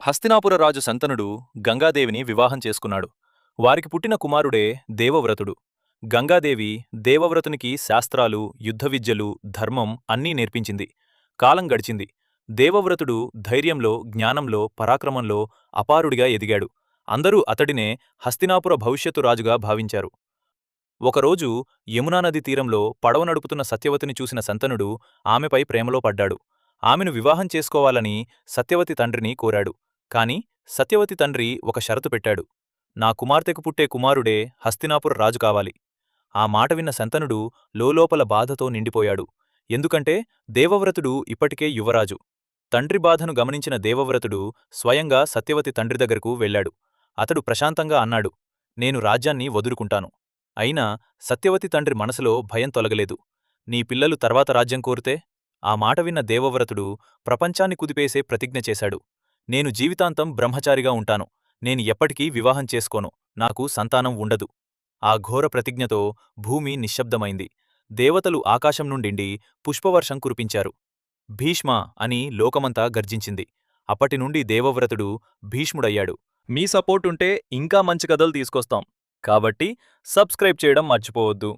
హస్తినాపుర రాజు శంతనుడు గంగాదేవిని వివాహం చేసుకున్నాడు. వారికి పుట్టిన కుమారుడే దేవవ్రతుడు. గంగాదేవి దేవవ్రతునికి శాస్త్రాలు, యుద్ధవిద్యలు, ధర్మం అన్నీ నేర్పించింది. కాలం గడిచింది. దేవవ్రతుడు ధైర్యంలో, జ్ఞానంలో, పరాక్రమంలో అపారుడిగా ఎదిగాడు. అందరూ అతడినే హస్తినాపుర భవిష్యత్తు రాజుగా భావించారు. ఒకరోజు యమునానది తీరంలో పడవ నడుపుతున్న సత్యవతిని చూసిన శంతనుడు ఆమెపై ప్రేమలో పడ్డాడు. ఆమెను వివాహం చేసుకోవాలని సత్యవతి తండ్రిని కోరాడు. కాని సత్యవతి తండ్రి ఒక షరతు పెట్టాడు. నా కుమార్తెకు పుట్టే కుమారుడే హస్తినాపుర రాజు కావాలి. ఆ మాట విన్న శంతనుడు లోలోపల బాధతో నిండిపోయాడు. ఎందుకంటే దేవవ్రతుడు ఇప్పటికే యువరాజు. తండ్రి బాధను గమనించిన దేవవ్రతుడు స్వయంగా సత్యవతి తండ్రి దగ్గరకు వెళ్లాడు. అతడు ప్రశాంతంగా అన్నాడు, నేను రాజ్యాన్ని వదులుకుంటాను. అయినా సత్యవతి తండ్రి మనసులో భయం తొలగలేదు. నీ పిల్లలు తర్వాత రాజ్యం కోరితే? ఆ మాట విన్న దేవవ్రతుడు ప్రపంచాన్ని కుదిపేసే ప్రతిజ్ఞ చేశాడు. నేను జీవితాంతం బ్రహ్మచారిగా ఉంటాను. నేను ఎప్పటికీ వివాహం చేసుకోను. నాకు సంతానం ఉండదు. ఆ ఘోర ప్రతిజ్ఞతో భూమి నిశ్శబ్దమైంది. దేవతలు ఆకాశం నుండిండి పుష్పవర్షం కురిపించారు. భీష్మ అని లోకమంతా గర్జించింది. అప్పటినుండి దేవవ్రతుడు భీష్ముడయ్యాడు. మీ సపోర్టుంటే ఇంకా మంచి కథలు తీసుకొస్తాం. కాబట్టి సబ్స్క్రైబ్ చేయడం మర్చిపోవద్దు.